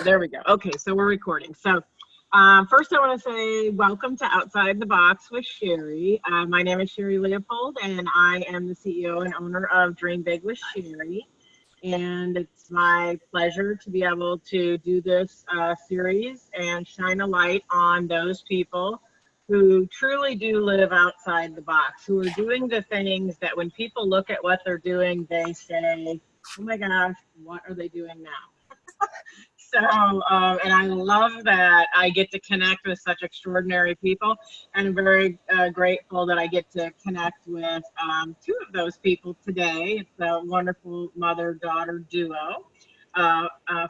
There we go. Okay, so we're recording. So first I want to say welcome to Outside the Box with Sherri. My name is Sherri Leopold, and I am the CEO and owner of Dream Big with Sherri. And it's my pleasure to be able to do this series and shine a light on those people who truly do live outside the box, who are doing the things that when people look at what they're doing, they say, oh my gosh, what are they doing now? So, and I love that I get to connect with such extraordinary people, and I'm very grateful that I get to connect with two of those people today. It's a wonderful mother-daughter duo,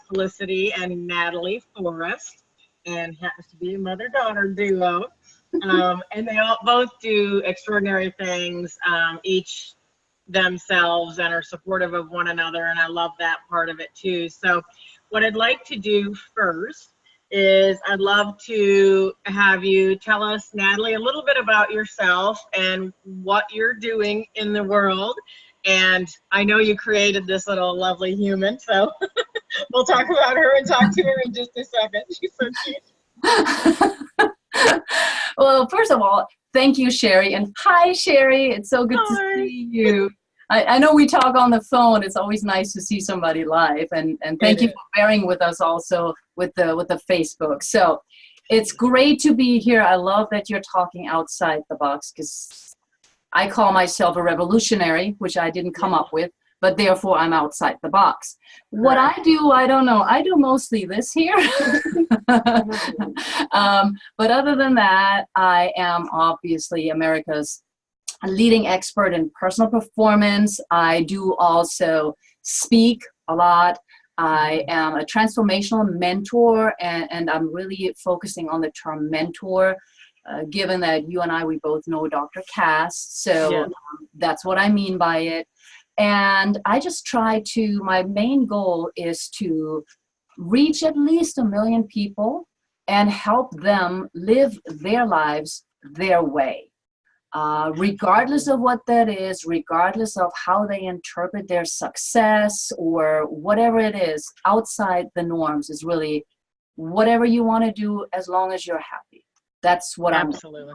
Felicity and Natalie Forest, and happens to be a mother-daughter duo. And they both do extraordinary things, each themselves, and are supportive of one another, and I love that part of it too. So what I'd like to do first is I'd love to have you tell us, Natalie, a little bit about yourself and what you're doing in the world. And I know you created this little lovely human, so we'll talk about her and talk to her in just a second. She's so cute. Well, first of all, thank you, Sherri. And hi, Sherri. It's so good to see you. I know we talk on the phone. It's always nice to see somebody live. And thank you for bearing with us also with the Facebook. So it's great to be here. I love that you're talking outside the box, because I call myself a revolutionary, which I didn't come up with, but therefore I'm outside the box. What I do, I don't know. I do mostly this here. But other than that, I am obviously America's leading expert in personal performance. I do also speak a lot. I am a transformational mentor, and I'm really focusing on the term mentor, given that you and I, we both know Dr. Cass. So that's what I mean by it. And I just try to, my main goal is to reach at least 1 million people and help them live their lives their way. Regardless of what that is, regardless of how they interpret their success or whatever it is, outside the norms is really whatever you want to do as long as you're happy. That's what I'm absolutely.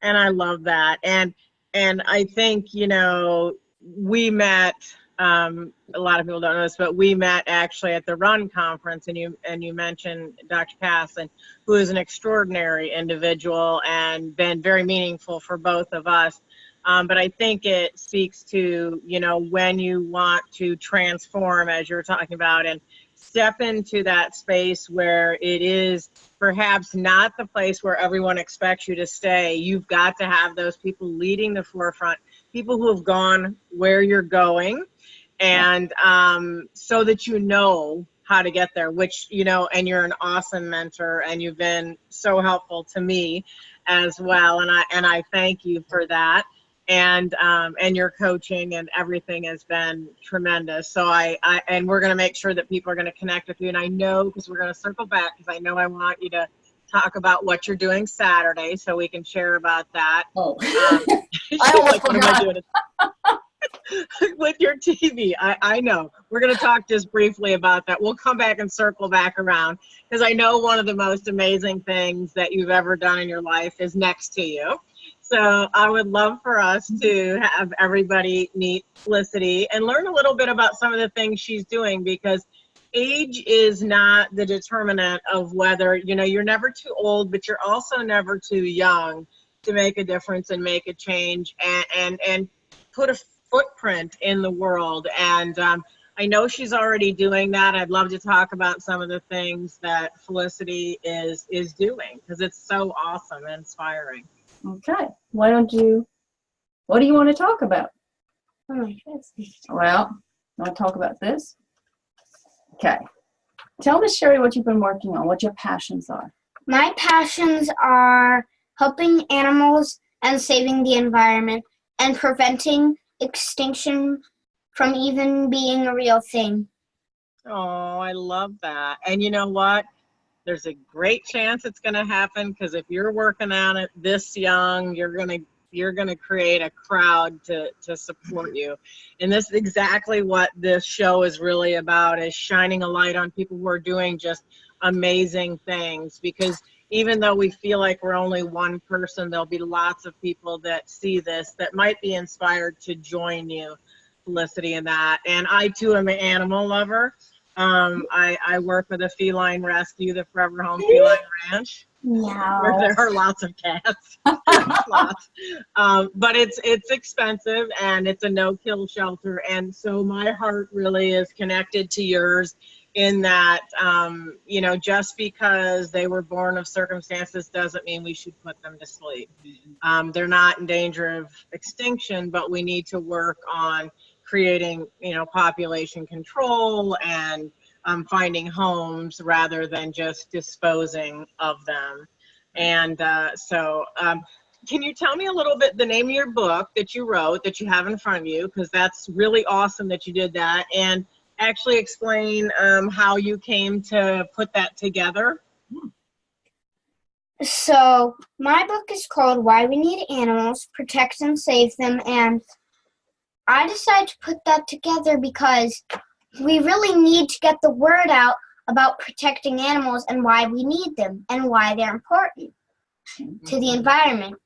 And I love that. And I think, you know, we met, a lot of people don't know this, but we met actually at the Run conference, and you mentioned Dr. Cass, and who is an extraordinary individual and been very meaningful for both of us. But I think it speaks to, you know, when you want to transform, as you were talking about, and step into that space where it is perhaps not the place where everyone expects you to stay. You've got to have those people leading the forefront, people who have gone where you're going, and so that you know how to get there, which, you know, and you're an awesome mentor, and you've been so helpful to me as well, and I thank you for that. And your coaching and everything has been tremendous. So and we're going to make sure that people are going to connect with you. And I know, because we're going to circle back, because I know I want you to talk about what you're doing Saturday, so we can share about that. Oh, I almost like, what am I doing with your TV? I know. We're going to talk just briefly about that. We'll come back and circle back around, because I know one of the most amazing things that you've ever done in your life is next to you. So I would love for us to have everybody meet Felicity and learn a little bit about some of the things she's doing, because age is not the determinant of whether, you know, you're never too old, but you're also never too young to make a difference and make a change and put a footprint in the world. And I know she's already doing that. I'd love to talk about some of the things that Felicity is doing, because it's so awesome and inspiring. Okay, what do you want to talk about? Well, you want to talk about this? Okay. Tell me, Sherri, what you've been working on, what your passions are. My passions are helping animals and saving the environment and preventing extinction from even being a real thing. Oh, I love that. And you know what? There's a great chance it's going to happen, because if you're working on it this young, you're going to you're going to create a crowd to support you. And this is exactly what this show is really about, is shining a light on people who are doing just amazing things. Because even though we feel like we're only one person, there'll be lots of people that see this that might be inspired to join you, Felicity, in that. And I too am an animal lover. I work with a feline rescue, the Forever Home Feline Ranch, where there are lots of cats. Lots. But it's expensive, and it's a no-kill shelter. And so my heart really is connected to yours, in that, you know, just because they were born of circumstances doesn't mean we should put them to sleep. They're not in danger of extinction, but we need to work on creating, you know, population control and finding homes rather than just disposing of them. And can you tell me a little bit the name of your book that you wrote, that you have in front of you, because that's really awesome that you did that, and actually explain how you came to put that together? So my book is called Why We Need Animals, Protect and Save Them, and I decided to put that together because we really need to get the word out about protecting animals and why we need them and why they're important to the environment.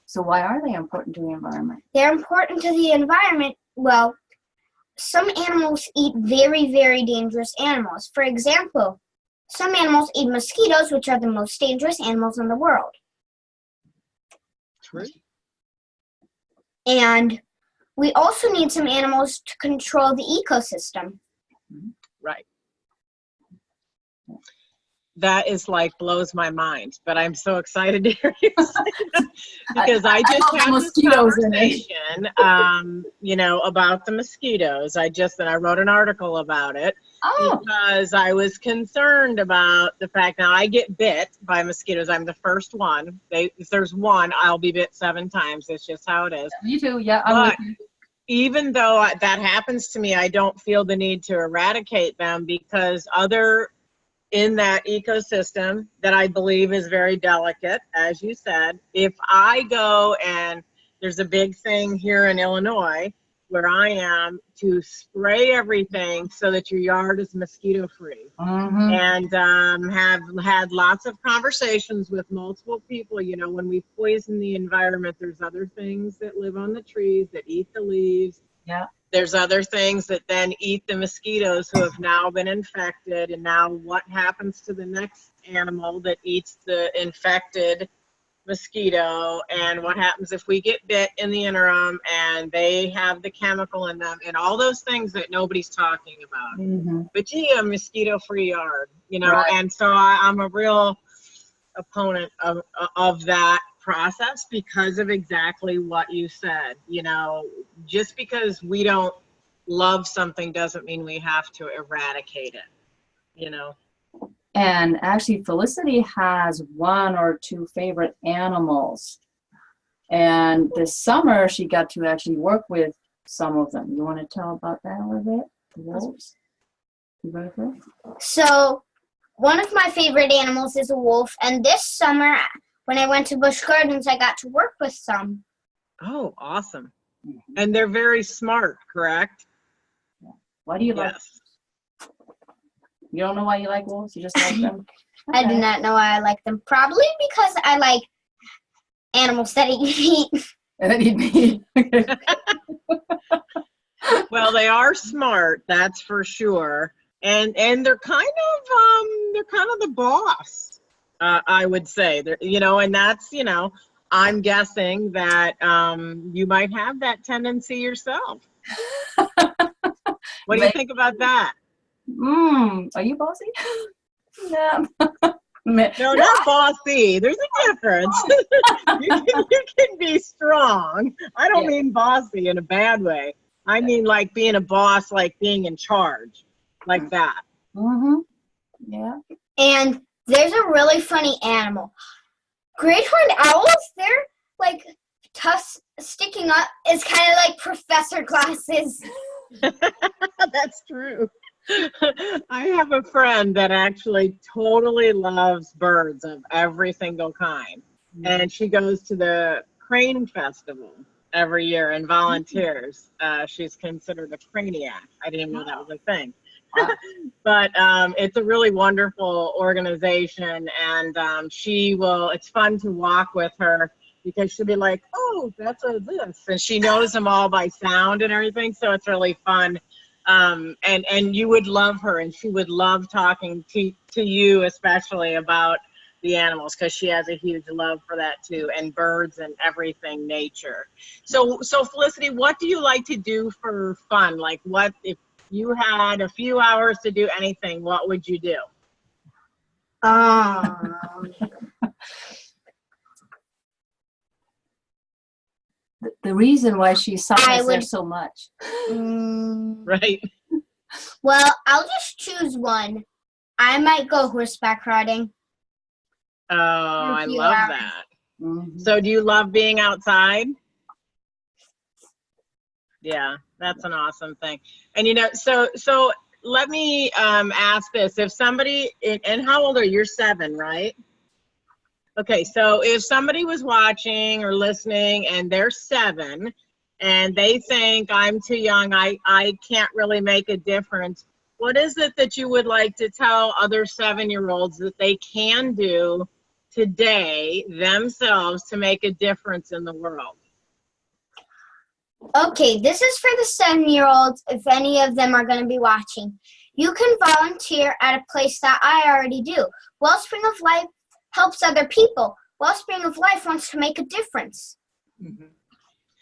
So why are they important to the environment? They're important to the environment. Well, some animals eat very, very dangerous animals. For example, some animals eat mosquitoes, which are the most dangerous animals in the world. True. And we also need some animals to control the ecosystem. Right. That is like blows my mind, but I'm so excited to hear you say that, because I just had this conversation, you know, about the mosquitoes. I wrote an article about it because I was concerned about the fact, now I get bit by mosquitoes. I'm the first one. If there's one, I'll be bit 7 times. It's just how it is. You too, yeah. I'm with you. Even though that happens to me, I don't feel the need to eradicate them, because in that ecosystem that I believe is very delicate, as you said, if I go, and there's a big thing here in Illinois where I am, to spray everything so that your yard is mosquito free. And have had lots of conversations with multiple people. You know, when we poison the environment, there's other things that live on the trees that eat the leaves. Yeah. There's other things that then eat the mosquitoes who have now been infected. And now what happens to the next animal that eats the infected mosquito? And what happens if we get bit in the interim and they have the chemical in them, and all those things that nobody's talking about. But gee, a mosquito-free yard, you know. Right. And so I'm a real opponent of that process, because of exactly what you said. You know, just because we don't love something doesn't mean we have to eradicate it, you know. And actually, Felicity has 1 or 2 favorite animals. And this summer, she got to actually work with some of them. You want to tell about that a little bit? The wolves? You ready for it? So, one of my favorite animals is a wolf. And this summer, when I went to Busch Gardens, I got to work with some. Oh, awesome. And they're very smart, correct? Yeah. Why do you like them? You don't know why you like wolves? You just like them? Okay. I do not know why I like them. Probably because I like animals that eat meat. That eat meat. Well, they are smart, that's for sure. And they're kind of the boss, I would say. You know, and that's, you know, I'm guessing that you might have that tendency yourself. What do you think about that? Are you bossy? No. No, not bossy. There's a difference. you can be strong. I don't mean bossy in a bad way. I mean like being a boss, like being in charge, like that. Yeah. And there's a really funny animal. Great horned owls, they're like tusks sticking up is kind of like professor glasses. That's true. I have a friend that actually totally loves birds of every single kind. And she goes to the crane festival every year and volunteers. She's considered a craniac. I didn't even know that was a thing. Wow. But it's a really wonderful organization, and it's fun to walk with her because she'll be like, oh, that's a this, and she knows them all by sound and everything, so it's really fun. And you would love her, and she would love talking to you, especially about the animals, because she has a huge love for that too, and birds and everything nature. So Felicity, what do you like to do for fun? Like, what if you had a few hours to do anything, what would you do? The reason why she suffers there so much. Right. Well, I'll just choose one. I might go horseback riding. Oh, I love that. Mm-hmm. So do you love being outside? Yeah, that's an awesome thing. And so let me ask this. If somebody, and how old are you? You're 7, right? Okay, so if somebody was watching or listening and they're 7 and they think I'm too young, I can't really make a difference, what is it that you would like to tell other 7-year-olds that they can do today themselves to make a difference in the world? Okay, this is for the 7-year-olds, if any of them are going to be watching. You can volunteer at a place that I already do. Wellspring of Life helps other people. Wellspring of Life wants to make a difference. Mm-hmm.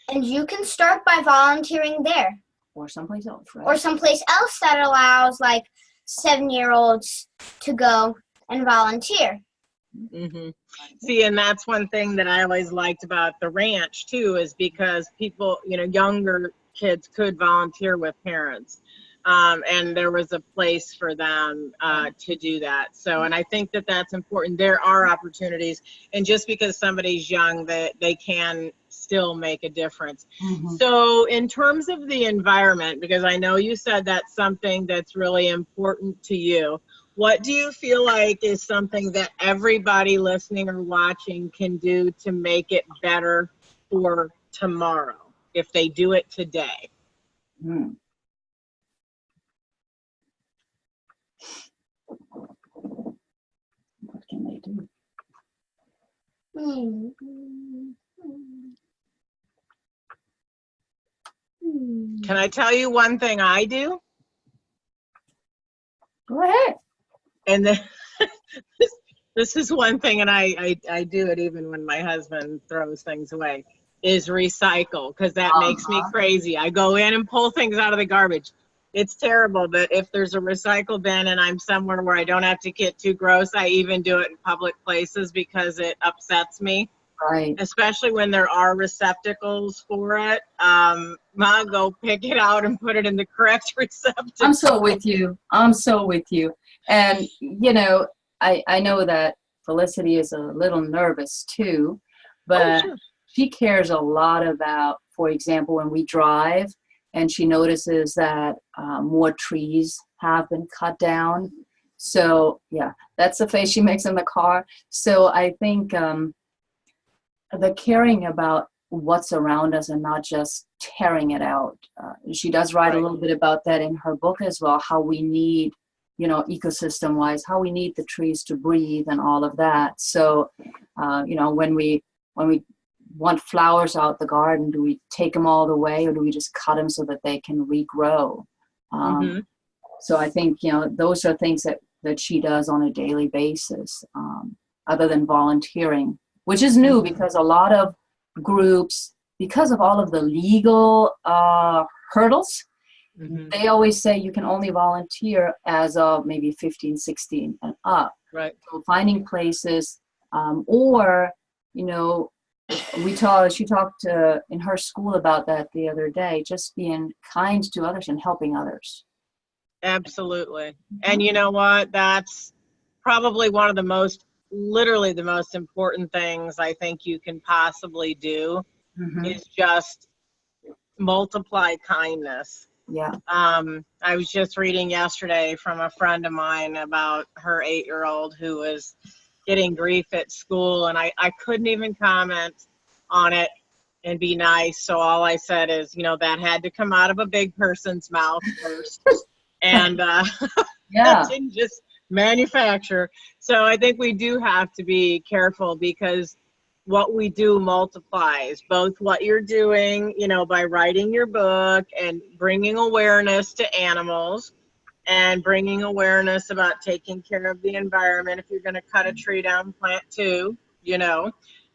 And you can start by volunteering there. Or someplace else, right? Or someplace else that allows, like, 7-year-olds to go and volunteer. Mm-hmm. See, and that's one thing that I always liked about the ranch too, is because people, younger kids could volunteer with parents, and there was a place for them to do that. So, and I think that that's important. There are opportunities, and just because somebody's young, that they can still make a difference. Mm-hmm. So, in terms of the environment, because I know you said that's something that's really important to you. What do you feel like is something that everybody listening or watching can do to make it better for tomorrow if they do it today? Mm. What can they do? Can I tell you one thing I do? Go ahead. And then this is one thing, and I do it even when my husband throws things away, is recycle, because that makes me crazy. I go in and pull things out of the garbage. It's terrible, but if there's a recycle bin and I'm somewhere where I don't have to get too gross, I even do it in public places because it upsets me. Right. Especially when there are receptacles for it. I'll go pick it out and put it in the correct receptacle. I'm so with you. And, I know that Felicity is a little nervous too, but sure. She cares a lot about, for example, when we drive and she notices that more trees have been cut down. So, yeah, that's the face she makes in the car. So I think the caring about what's around us and not just tearing it out. She does write a little bit about that in her book as well, how we need, ecosystem wise, how we need the trees to breathe and all of that. So, when we want flowers out the garden, do we take them all the way, or do we just cut them so that they can regrow? So I think, those are things that she does on a daily basis, other than volunteering, which is new because a lot of groups, because of all of the legal hurdles, they always say you can only volunteer as of maybe 15, 16 and up. Right. So finding places, or, she talked in her school about that the other day, just being kind to others and helping others. Absolutely. And you know what? That's probably one of literally the most important things I think you can possibly do is just multiply kindness. Yeah. I was just reading yesterday from a friend of mine about her 8-year-old who was getting grief at school, and I couldn't even comment on it and be nice. So all I said is, you know, that had to come out of a big person's mouth first. And Yeah. didn't just manufacture. So I think we do have to be careful, because what we do multiplies, both what you're doing, you know, by writing your book and bringing awareness to animals, and bringing awareness about taking care of the environment. If you're going to cut a tree down, plant two, you know,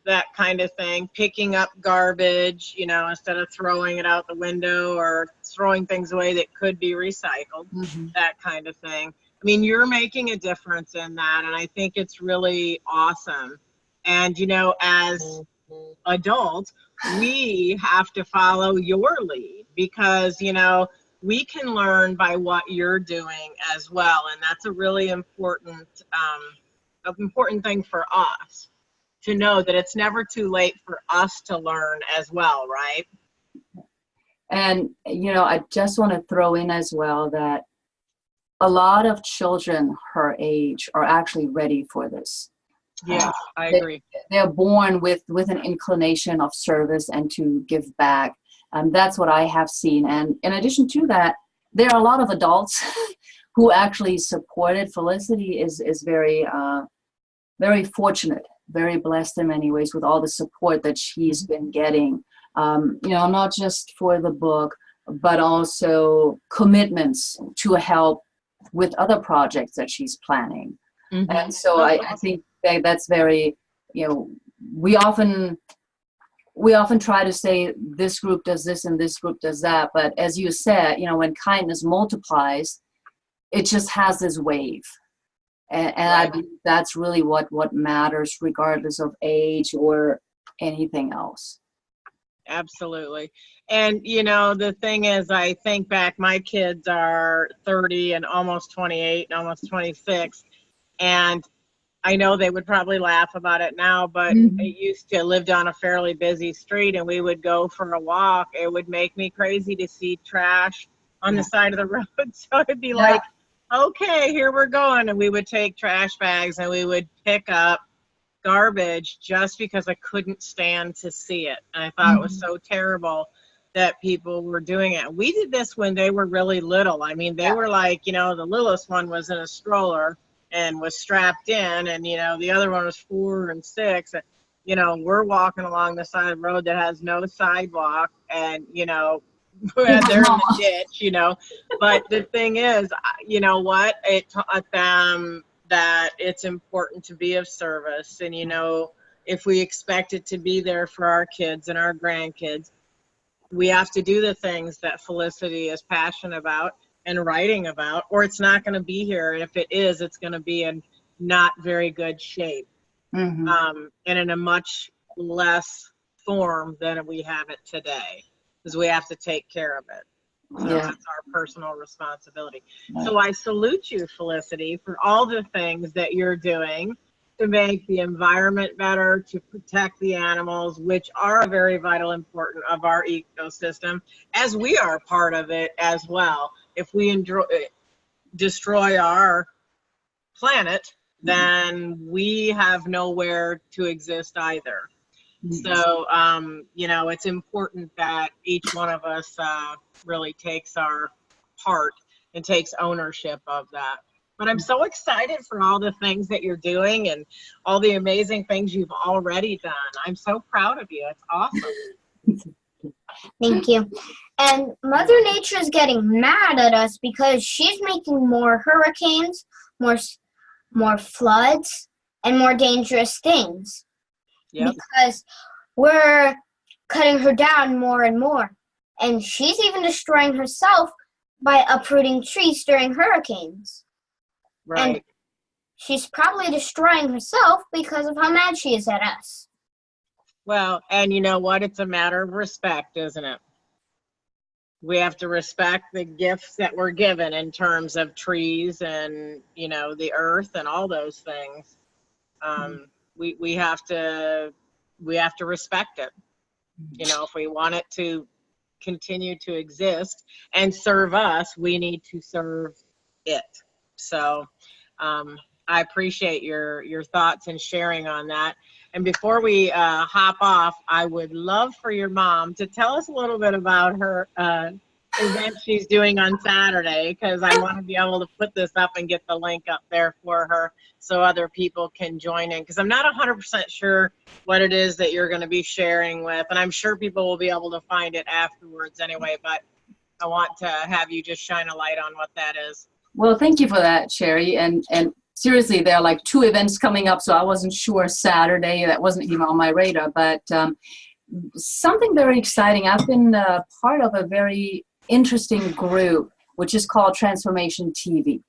that kind of thing. Picking up garbage, you know, instead of throwing it out the window or throwing things away that could be recycled, that kind of thing. I mean, you're making a difference in that, and I think it's really awesome. And, you know, as adults, we have to follow your lead, because, you know, we can learn by what you're doing as well. And that's a really important thing for us, to know that it's never too late for us to learn as well, right? And, you know, I just want to throw in as well that a lot of children her age are actually ready for this. Yeah, I agree. They're born with an inclination of service and to give back. That's what I have seen. And in addition to that, there are a lot of adults who actually supported. Felicity is very, very fortunate, very blessed in many ways with all the support that she's been getting, you know, not just for the book, but also commitments to help with other projects that she's planning. And so I think that's very, you know, we often try to say this group does this and this group does that, but as you said, you know, when kindness multiplies, it just has this wave, and I believe that's really what matters, regardless of age or anything else. Absolutely. And, you know, the thing is, I think back, my kids are 30 and almost 28 and almost 26, and I know they would probably laugh about it now, but I used to live down a fairly busy street, and we would go for a walk. It would make me crazy to see trash on the side of the road. So it'd be like, okay, here we're going. And we would take trash bags and we would pick up garbage just because I couldn't stand to see it. And I thought it was so terrible that people were doing it. We did this when they were really little. I mean, they were like, you know, the littlest one was in a stroller and was strapped in, and, you know, the other one was 4 and 6. And, you know, we're walking along the side of the road that has no sidewalk, and, you know, they're in the ditch, you know. But the thing is, you know what, it taught them that it's important to be of service. And, you know, if we expect it to be there for our kids and our grandkids, we have to do the things that Felicity is passionate about and writing about, or it's not going to be here. And if it is, it's going to be in not very good shape, and in a much less form than we have it today, because we have to take care of it. So that's our personal responsibility. So I salute you, Felicity, for all the things that you're doing to make the environment better, to protect the animals, which are very vital, important of our ecosystem, as we are part of it as well. If we destroy our planet, then we have nowhere to exist either. So, you know, it's important that each one of us really takes our part and takes ownership of that. But I'm so excited for all the things that you're doing and all the amazing things you've already done. I'm so proud of you. It's awesome. Thank you. And Mother Nature is getting mad at us because she's making more hurricanes, more floods, and more dangerous things. Yep. Because we're cutting her down more and more. And she's even destroying herself by uprooting trees during hurricanes. Right. And she's probably destroying herself because of how mad she is at us. Well, and you know what? It's a matter of respect, isn't it? We have to respect the gifts that we're given in terms of trees and, you know, the earth and all those things. We have to respect it. You know, if we want it to continue to exist and serve us, we need to serve it. So I appreciate your thoughts and sharing on that. And before we hop off, I would love for your mom to tell us a little bit about her event she's doing on Saturday, because I want to be able to put this up and get the link up there for her so other people can join in, because I'm not 100% sure what it is that you're going to be sharing with, and I'm sure people will be able to find it afterwards anyway, but I want to have you just shine a light on what that is. Well, thank you for that, Sherri. And seriously, there are like 2 events coming up, so I wasn't sure Saturday. That wasn't even on my radar, but something very exciting. I've been part of a very interesting group, which is called Transformation TV.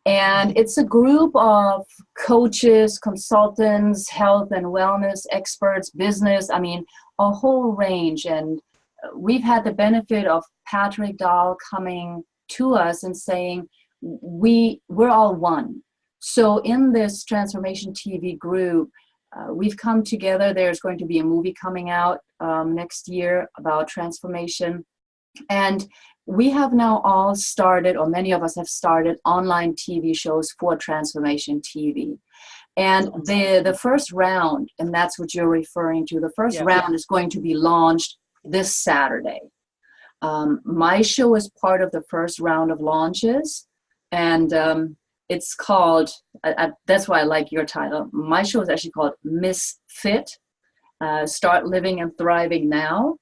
And it's a group of coaches, consultants, health and wellness experts, business, I mean, a whole range. And we've had the benefit of Patrick Dahl coming to us and saying, we're all one. So in this Transformation TV group, we've come together. There's going to be a movie coming out next year about transformation. And we have now all started, or many of us have started, online TV shows for Transformation TV. And the first round, and that's what you're referring to, the first round is going to be launched this Saturday. My show is part of the first round of launches, and it's called, that's why I like your title. My show is actually called Misfit, Start Living and Thriving Now.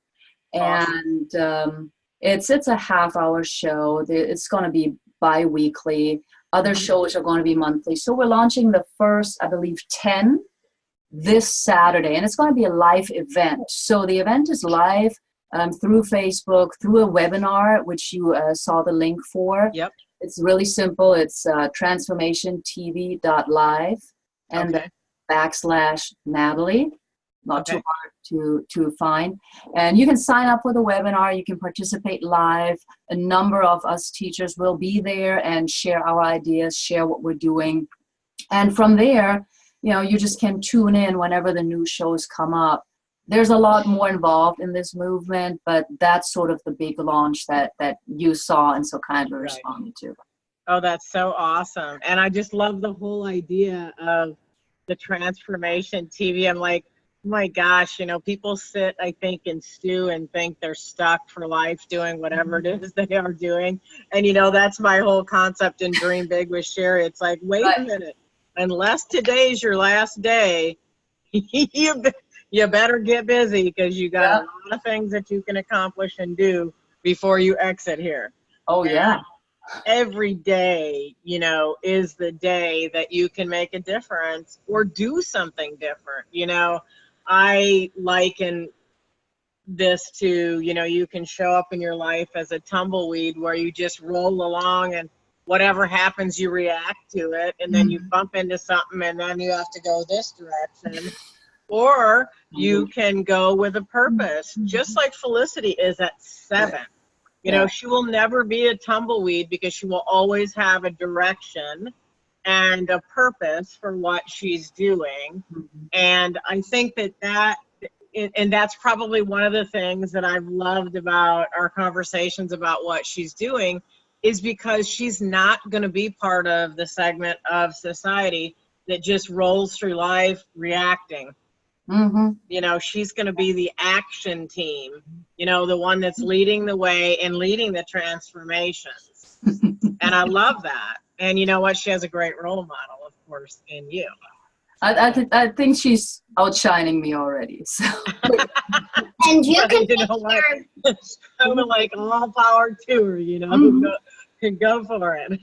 Awesome. And it's a half-hour show. It's going to be bi-weekly. Other shows are going to be monthly. So we're launching the first, I believe, 10 this Saturday, and it's going to be a live event. So the event is live through Facebook, through a webinar, which you saw the link for. Yep. It's really simple. It's transformationtv.live and /Natalie. Not too hard to find. And you can sign up for the webinar. You can participate live. A number of us teachers will be there and share our ideas, share what we're doing. And from there, you know, you just can tune in whenever the new shows come up. There's a lot more involved in this movement, but that's sort of the big launch that you saw and so kindly responded to. Oh, that's so awesome. And I just love the whole idea of the Transformation TV. I'm like, oh my gosh, you know, people sit, I think, and stew and think they're stuck for life doing whatever it is they are doing. And, you know, that's my whole concept in Dream Big with Sherri. It's like, wait a minute, unless today's your last day, you better get busy, because you got a lot of things that you can accomplish and do before you exit here. Oh, yeah. Every day, you know, is the day that you can make a difference or do something different. You know, I liken this to, you know, you can show up in your life as a tumbleweed where you just roll along and whatever happens, you react to it, and then you bump into something and then you have to go this direction. Or you can go with a purpose, just like Felicity is at 7. You know, she will never be a tumbleweed because she will always have a direction and a purpose for what she's doing. And I think and that's probably one of the things that I've loved about our conversations about what she's doing, is because she's not going to be part of the segment of society that just rolls through life reacting. You know, she's going to be the action team, you know, the one that's leading the way and leading the transformations. And I love that. And you know what? She has a great role model, of course, in you. I think she's outshining me already. So. And you can know what? I'm like, all power to her, you know, go for it.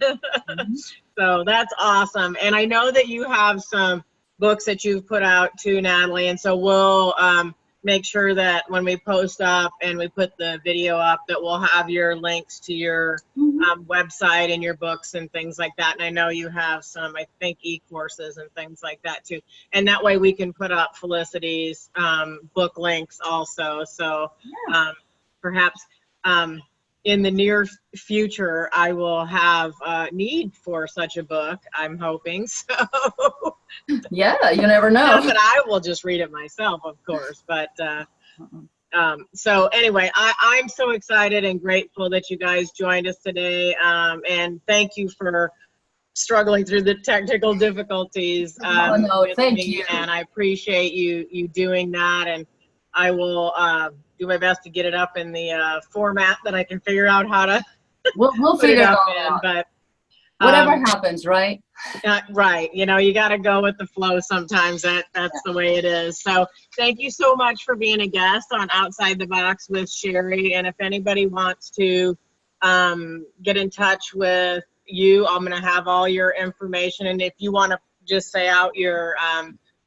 So that's awesome. And I know that you have some books that you've put out too, Natalie, and so we'll make sure that when we post up and we put the video up, that we'll have your links to your website and your books and things like that. And I know you have some, I think, e-courses and things like that too, and that way we can put up Felicity's book links also. So perhaps in the near future, I will have need for such a book, I'm hoping. So yeah, you never know. Not that I will just read it myself, of course. But so anyway, I'm so excited and grateful that you guys joined us today. And thank you for struggling through the technical difficulties. No, with thank me, you. And I appreciate you doing that. And I will do my best to get it up in the format that I can figure out how to We'll put figure it it up all in. out. But Whatever happens, right? right. You know, you got to go with the flow sometimes. That's the way it is. So thank you so much for being a guest on Outside the Box with Sherri. And if anybody wants to get in touch with you, I'm going to have all your information. And if you want to just say out your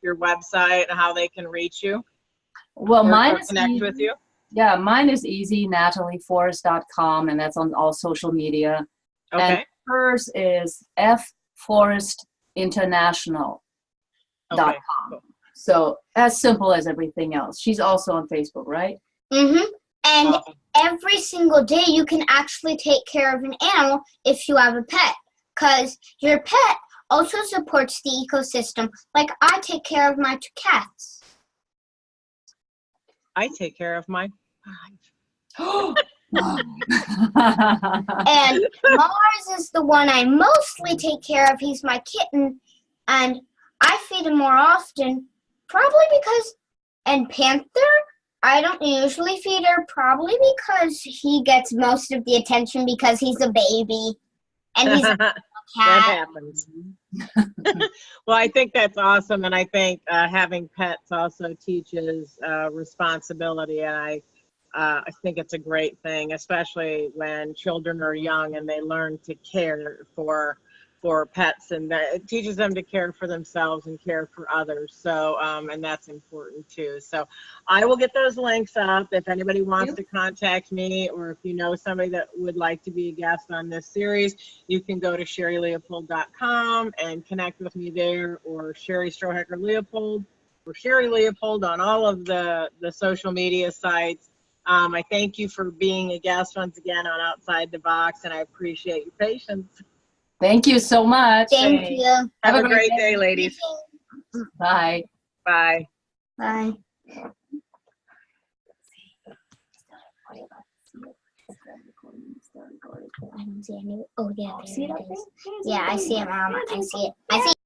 website and how they can reach you Well, mine or is connect easy. with you. Yeah, mine is easy, natalieforest.com, and that's on all social media. Okay. And hers is fforestinternational.com. Okay. Cool. So as simple as everything else. She's also on Facebook, right? Mm-hmm. And Awesome. every single day you can actually take care of an animal if you have a pet. Because your pet also supports the ecosystem. Like I take care of my 2 cats. I take care of my 5. And Mars is the one I mostly take care of. He's my kitten. And I feed him more often. Probably because, and Panther, I don't usually feed her. Probably because he gets most of the attention because he's a baby. And he's a That cat. happens. Well, I think that's awesome. And I think having pets also teaches responsibility. And I think it's a great thing, especially when children are young and they learn to care for pets, and that it teaches them to care for themselves and care for others. So, and that's important too. So I will get those links up. If anybody wants to contact me, or if you know somebody that would like to be a guest on this series, you can go to sherrileopold.com and connect with me there, or Sherri Strohacker Leopold, or Sherri Leopold on all of the social media sites. I thank you for being a guest once again on Outside the Box, and I appreciate your patience. Thank you so much. Thank you. Have a great day, ladies. Bye. Bye. Bye. I don't see any. Oh, yeah, there it is. Yeah, I see it, Mom. I see it. I see it.